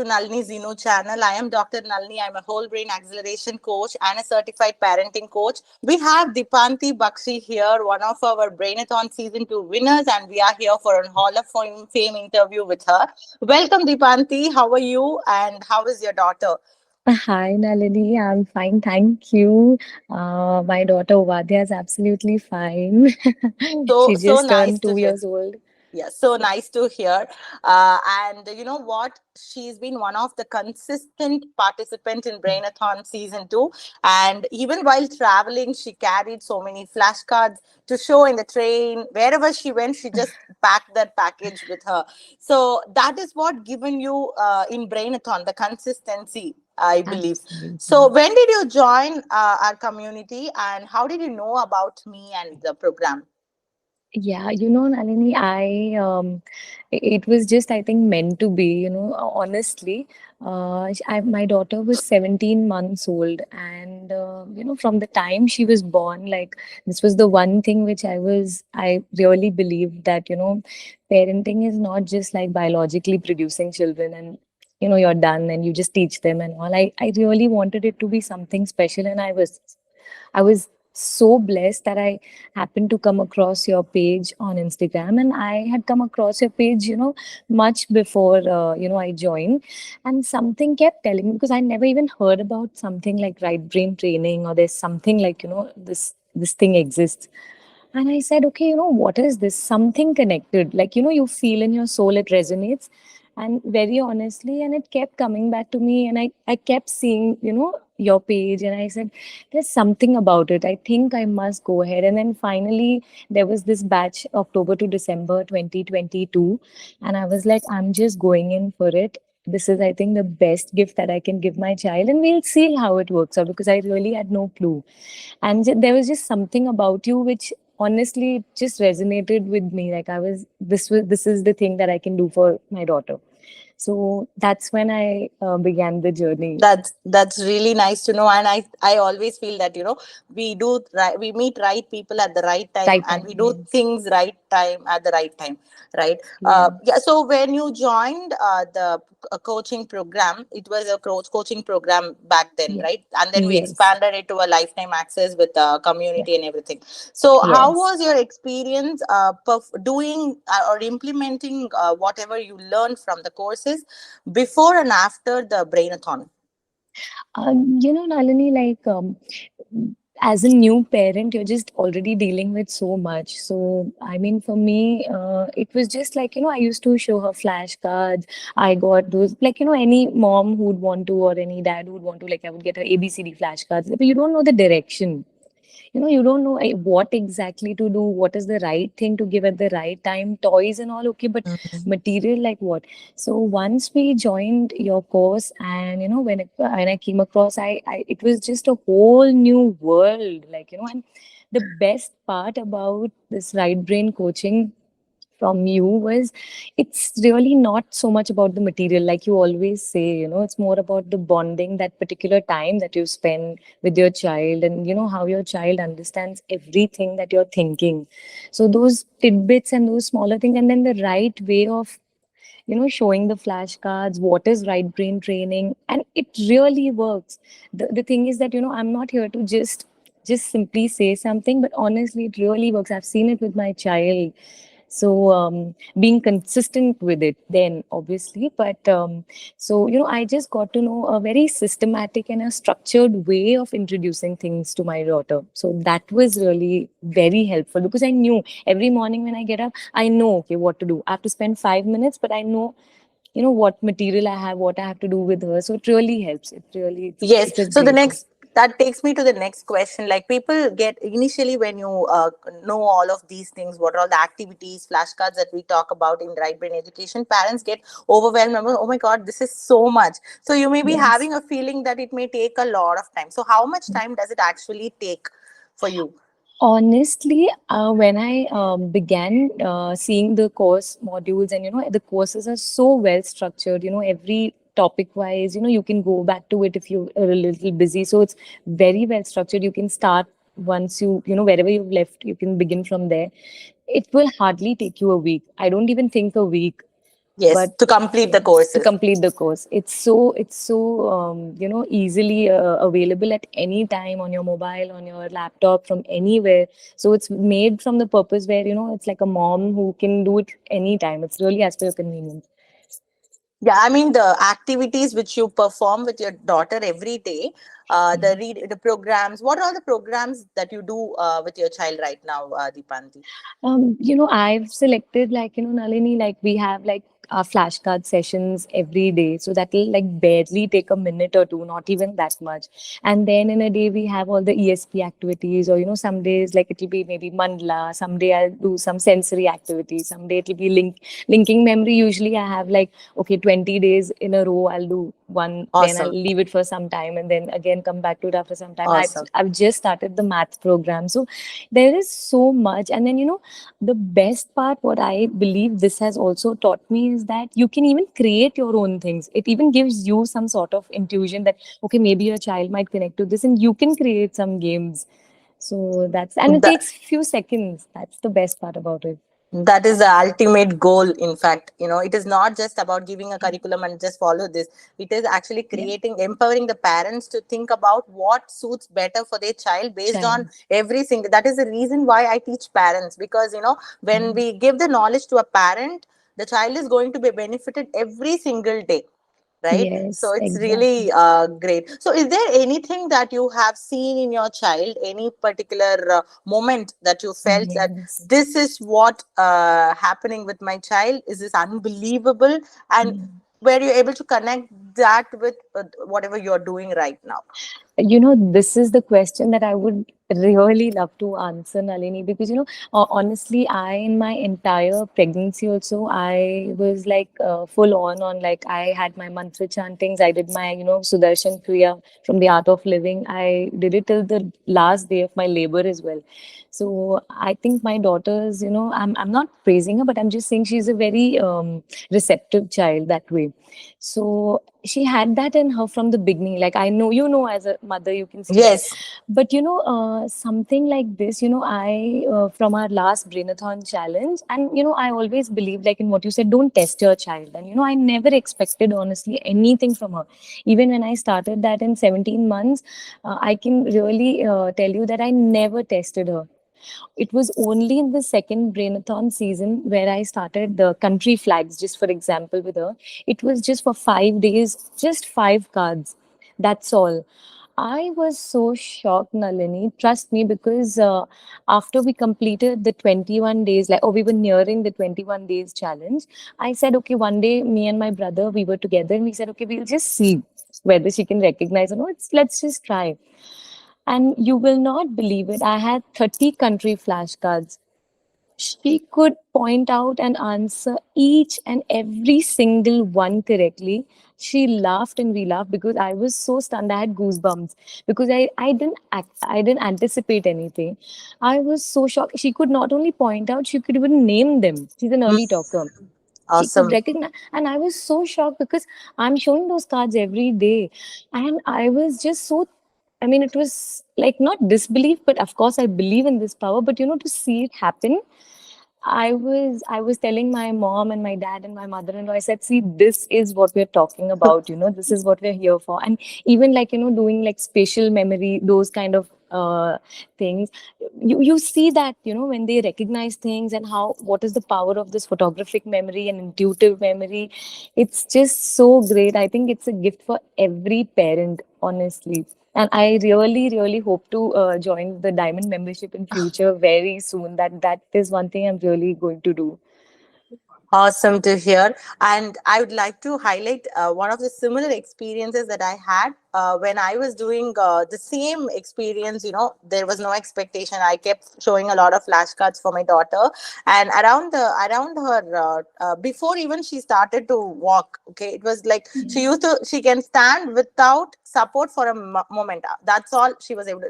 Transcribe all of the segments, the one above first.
to Nalini Zinu channel. I am Dr. Nalini. I'm a whole brain acceleration coach and a certified parenting coach. We have Deepanti Bakshi here, one of our Brainathon season 2 winners, and we are here for a Hall of Fame interview with her. Welcome, Deepanti. How are you and how is your daughter? Hi, Nalini. I'm fine, thank you. My daughter Ovadhya is absolutely fine. So She so just nice turned to 2 years old. Yeah, so nice to hear. And you know what? She's been one of the consistent participants in Brainathon season 2. And even while traveling, she carried so many flashcards to show in the train. Wherever she went, she just packed that package with her. So that is what given you in Brainathon, the consistency, I believe. So Absolutely. when did you join our community and how did you know about me and the program? Yeah, Nalini, it was just, I think, meant to be, honestly. My daughter was 17 months old, and, from the time she was born, like, this was the one thing which I really believed that, parenting is not just like biologically producing children and, you're done and you just teach them and all. I really wanted it to be something special, and I was so blessed that I happened to come across your page on Instagram, and I had come across your page, much before I joined, and something kept telling me because I never even heard about something like right brain training or there's something like this thing exists. And I said, okay, what is this? Something connected. Like, you feel in your soul, it resonates. And very honestly, and it kept coming back to me. And I kept seeing, your page. And I said, there's something about it. I think I must go ahead. And then finally, there was this batch, October to December 2022. And I was like, I'm just going in for it. This is, I think, the best gift that I can give my child. And we'll see how it works out because I really had no clue. And there was just something about you which honestly it just resonated with me. Like this is the thing that I can do for my daughter. So that's when I began the journey. That's really nice to know, and I always feel that we meet right people at the right time, Right and time, we do yes. things right time at the right time, right? Yeah. Yeah. So when you joined the coaching program, it was a coaching program back then, Yeah. right? And then we Yes. expanded it to a lifetime access with the Yeah. community and everything. So how Yes. was your experience doing or implementing whatever you learned from the courses before and after the Brainathon? Nalini, like as a new parent, you're just already dealing with so much. So, I mean, for me, it was just like, I used to show her flashcards. I got those, like, any mom who would want to, or any dad who would want to, like, I would get her ABCD flashcards. But you don't know the direction. You don't know what exactly to do, what is the right thing to give at the right time, toys and all, okay, but material like what? So once we joined your course, and when I came across, I it was just a whole new world, like, and the best part about this right brain coaching from you was it's really not so much about the material like you always say, it's more about the bonding, that particular time that you spend with your child, and how your child understands everything that you're thinking. So those tidbits and those smaller things, and then the right way of showing the flashcards, what is right brain training, and it really works. The thing is that I'm not here to just simply say something, but honestly it really works. I've seen it with my child. So being consistent with it then obviously, but so I just got to know a very systematic and a structured way of introducing things to my daughter. So that was really very helpful because I knew every morning when I get up, I know, okay, what to do. I have to spend 5 minutes, but I know what material I have, what I have to do with her. So it really helps. It really Yes. it was So the great. next that takes me to the next question. Like people get initially when you know all of these things, what are all the activities, flashcards that we talk about in right brain education? Parents get overwhelmed. Oh my God, this is so much. So you may be Yes. having a feeling that it may take a lot of time. So how much time does it actually take for you? Honestly, when I began seeing the course modules, and the courses are so well structured, every topic wise, you can go back to it if you are a little busy. So it's very well structured. You can start once wherever you've left, you can begin from there. It will hardly take you a week. I don't even think a week. Yes, but to complete the yeah, to courses. complete the course. It's so easily available at any time on your mobile, on your laptop, from anywhere. So it's made from the purpose where it's like a mom who can do it anytime. It's really as per your convenience. Yeah, I mean the activities which you perform with your daughter every day, the programs. What are all the programs that you do with your child right now, Deepanti? I've selected, like, Nalini, like we have like our flashcard sessions every day. So that'll like barely take a minute or two, not even that much. And then in a day we have all the ESP activities, or some days like it'll be maybe mandala, some day I'll do some sensory activities, some day it'll be linking memory. Usually I have like, okay, 20 days in a row I'll do one, then I'll Awesome, leave it for some time and then again come back to it after some time. I've awesome. I've just started the math program. So there is so much. And then the best part, what I believe this has also taught me, is that you can even create your own things. It even gives you some sort of intuition that, okay, maybe your child might connect to this, and you can create some games. So and it takes few seconds. That's the best part about it. That is the ultimate goal. In fact, it is not just about giving a curriculum and just follow this. It is actually Yeah. creating, empowering the parents to think about what suits better for their child based on Child. every single. That is the reason why I teach parents, because when Mm. we give the knowledge to a parent, the child is going to be benefited every single day, right? So Yes, it's exactly. really great. So is there anything that you have seen in your child, any particular moment that you felt that Yes. this is what happening with my child, is this unbelievable, and Mm. were you able to connect that with whatever you're doing right now? This is the question that I would really love to answer, Nalini, because, honestly, in my entire pregnancy also, I was like full on like, I had my mantra chantings, I did my, Sudarshan Kriya from the Art of Living. I did it till the last day of my labor as well. So I think my daughter's, I'm not praising her, but I'm just saying she's a very receptive child that way. So she had that in her from the beginning. Like, I know, as a mother, you can see that. Yes, But something like this, I from our last Brainathon challenge, and I always believed, like in what you said, don't test your child. And I never expected honestly anything from her. Even when I started that in 17 months, I can really tell you that I never tested her. It was only in the second Brainathon season where I started the country flags, just for example, with her. It was just for 5 days, just 5 cards. That's all. I was so shocked, Nalini. Trust me, because after we completed the 21 days, like, oh, we were nearing the 21 days challenge. I said, okay, one day, me and my brother, we were together, and we said, okay, we'll just see whether she can recognize or not. Let's just try. And you will not believe it. I had 30 country flashcards. She could point out and answer each and every single one correctly. She laughed and we laughed because I was so stunned. I had goosebumps because I didn't anticipate anything. I was so shocked. She could not only point out, she could even name them. She's an early talker. She could awesome. recognize, and I was so shocked because I'm showing those cards every day, and I was just so, I mean, it was like not disbelief, but of course I believe in this power, but to see it happen, I was telling my mom and my dad and my mother-in-law, I said, see, this is what we're talking about, this is what we're here for. And even like, doing like spatial memory, those kind of things, you see that, when they recognize things, and how, what is the power of this photographic memory and intuitive memory. It's just so great. I think it's a gift for every parent, honestly. And I really, really hope to join the Diamond membership in future very soon. That is one thing I'm really going to do. Awesome to hear. And I would like to highlight one of the similar experiences that I had when I was doing the same experience. There was no expectation. I kept showing a lot of flashcards for my daughter, and around her before even she started to walk. Okay, it was like she can stand without support for a moment. That's all she was able to.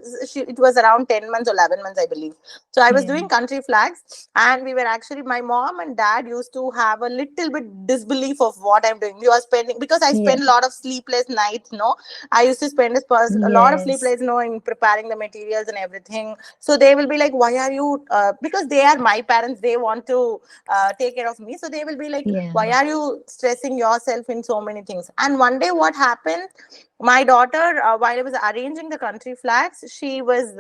It was around 10 months or 11 months, I believe. So I was Yeah. doing country flags, and we were actually, my mom and dad used to have a little bit disbelief of what I'm doing. You are spending, because I Yeah. spend a lot of sleepless nights, no. I used to spend a lot of Yes. sleepless, in preparing the materials and everything. So they will be like, why are you, because they are my parents, they want to take care of me. So they will be like, Yeah. why are you stressing yourself in so many things? And one day what happened, my daughter, while I was arranging the country flags, she was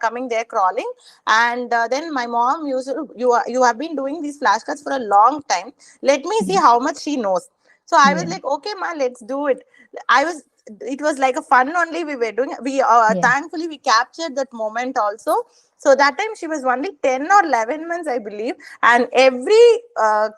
coming there crawling. And then my mom used to, you have been doing these flashcards for a long time, let me see Yeah. how much she knows. So I was Yeah. like, okay ma, let's do it. I was It was like a fun only, we were doing, we Yeah. thankfully we captured that moment also. So that time she was only 10 or 11 months, I believe. And every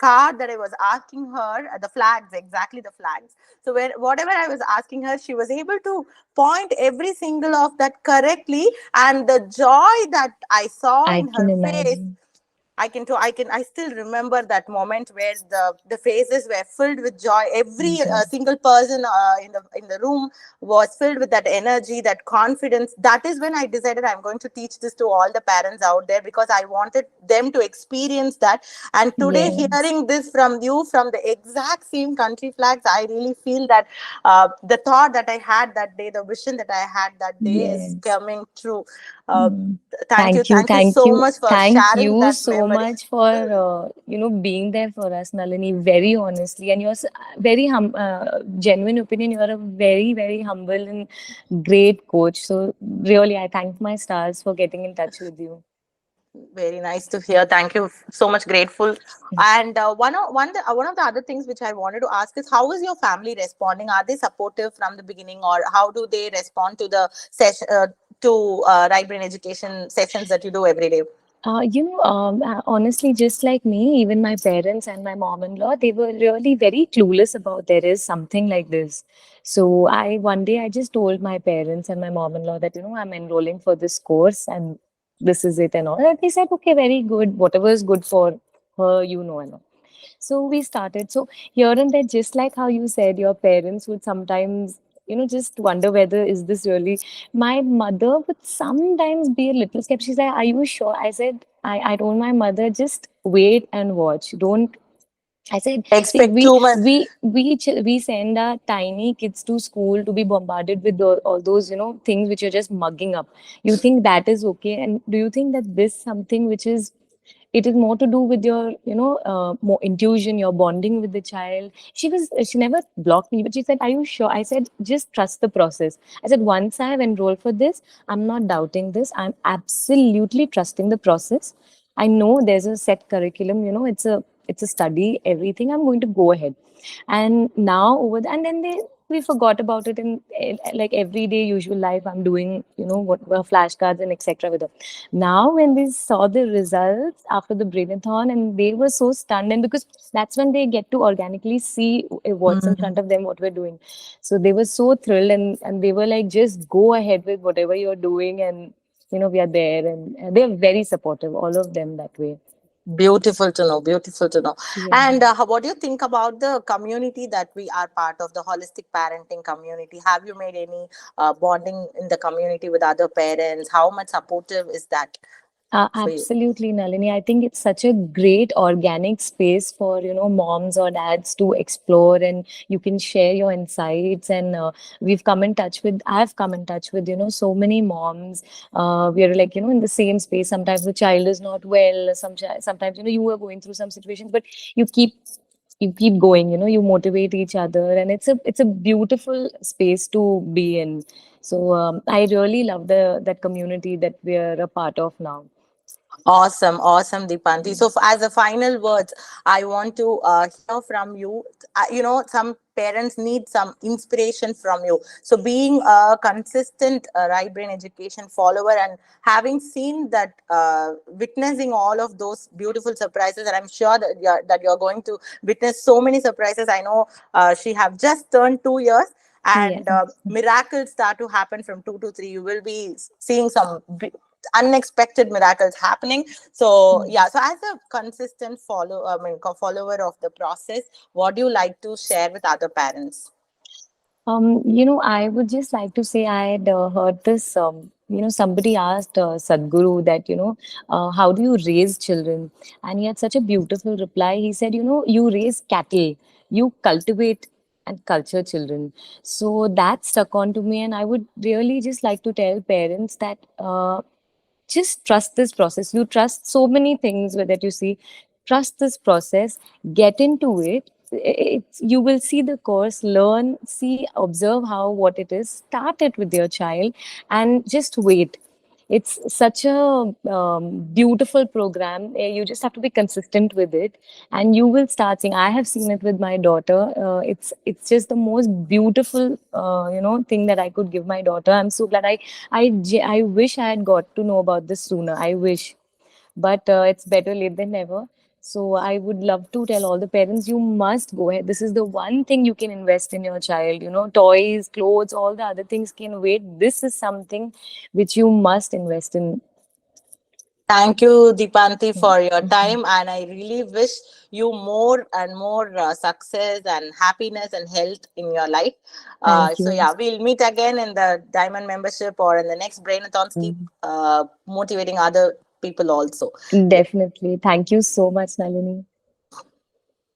card that I was asking her, the flags, exactly the flags. So whatever I was asking her, she was able to point every single of that correctly. And the joy that I saw I in can her face, imagine. I still remember that moment where the faces were filled with joy. Every Yeah. single person in the room was filled with that energy, that confidence. That is when I decided I'm going to teach this to all the parents out there, because I wanted them to experience that. And today, Yes. hearing this from you, from the exact same country flags, I really feel that the thought that I had that day, the vision that I had that day, is Yes. coming true. Uh, Mm. Thank you, Thank you. thank you so Thank much for you. Thank sharing that you so memory. much for being there for us, Nalini. Very honestly, and you're very genuine opinion. You are a very very humble and great coach. So really, I thank my stars for getting in touch with you. Very nice to hear. Thank you so much. Grateful. And one of the other things which I wanted to ask is, how is your family responding? Are they supportive from the beginning, or how do they respond to the session, to right brain education sessions that you do every day? Honestly, just like me, even my parents and my mom-in-law, they were really very clueless about there is something like this. So one day I just told my parents and my mom-in-law that, I'm enrolling for this course and this is it and all. And they said, okay, very good. Whatever is good for her, and all. So we started. So here and there, just like how you said, your parents would sometimes, just wonder whether is this really. My mother would sometimes be a little skeptical. She's like, "Are you sure?" I said, I told my mother, just wait and watch. Don't. I said, see, Expect too much. we send our tiny kids to school to be bombarded with all those things which are just mugging up. You think that is okay, and do you think that this something which is it is more to do with your more intuition, your bonding with the child. She never blocked me, but she said, are you sure? I said, just trust the process. I said, once I have enrolled for this, I'm not doubting this, I'm absolutely trusting the process. I know there's a set curriculum, it's a study, everything. I'm going to go ahead. And now and then we forgot about it in like everyday usual life. I'm doing, what were flashcards and etc. with them. Now, when they saw the results after the Brainathon, and they were so stunned, and because that's when they get to organically see what's in front Mm. of them, what we're doing. So they were so thrilled, and they were like, just go ahead with whatever you're doing, and we are there, and they're very supportive, all of them that way. Beautiful to know. Beautiful to know. Yeah. And what do you think about the community that we are part of, the holistic parenting community? Have you made any bonding in the community with other parents? How much supportive is that for you? Absolutely, Nalini. I think it's such a great organic space for, moms or dads to explore, and you can share your insights. And I've come in touch with, so many moms. We are like, in the same space. Sometimes the child is not well. Sometimes, you are going through some situations, but you keep you keep going, you motivate each other, and it's a beautiful space to be in. So I really love that community that we are a part of now. Awesome, awesome, Deepanti. So, as a final words, I want to hear from you. Some parents need some inspiration from you. So, being a consistent right brain education follower, and having seen that, witnessing all of those beautiful surprises, and I'm sure that you're going to witness so many surprises. I know she have just turned 2 years. Yeah. And miracles start to happen from 2 to 3. You will be seeing some unexpected miracles happening. So Yeah. yeah, so as a consistent follower of the process, what do you like to share with other parents? I would just like to say I had heard this. Somebody asked Sadhguru that, how do you raise children? And he had such a beautiful reply. He said, you raise cattle, you cultivate and culture children. So that stuck on to me. And I would really just like to tell parents that just trust this process. You trust so many things that you see. Trust this process, get into it. You will see the course, learn, see, observe how what it is. Start it with your child and just wait. It's such a beautiful program. You just have to be consistent with it, and you will start seeing. I have seen it with my daughter. It's just the most beautiful thing that I could give my daughter. I'm so glad. I wish I had got to know about this sooner. I wish, but it's better late than never. So I would love to tell all the parents, you must go ahead. This is the one thing you can invest in your child. Toys, clothes, all the other things can wait. This is something which you must invest in. Thank you, Deepanti, for your Mhm. time. And I really wish you more and more success and happiness and health in your life. Thank you. Yeah, we'll meet again in the Diamond membership or in the next Brainathons. Keep Mhm. motivating other people also. Yeah. Definitely. Thank you so much, Nalini.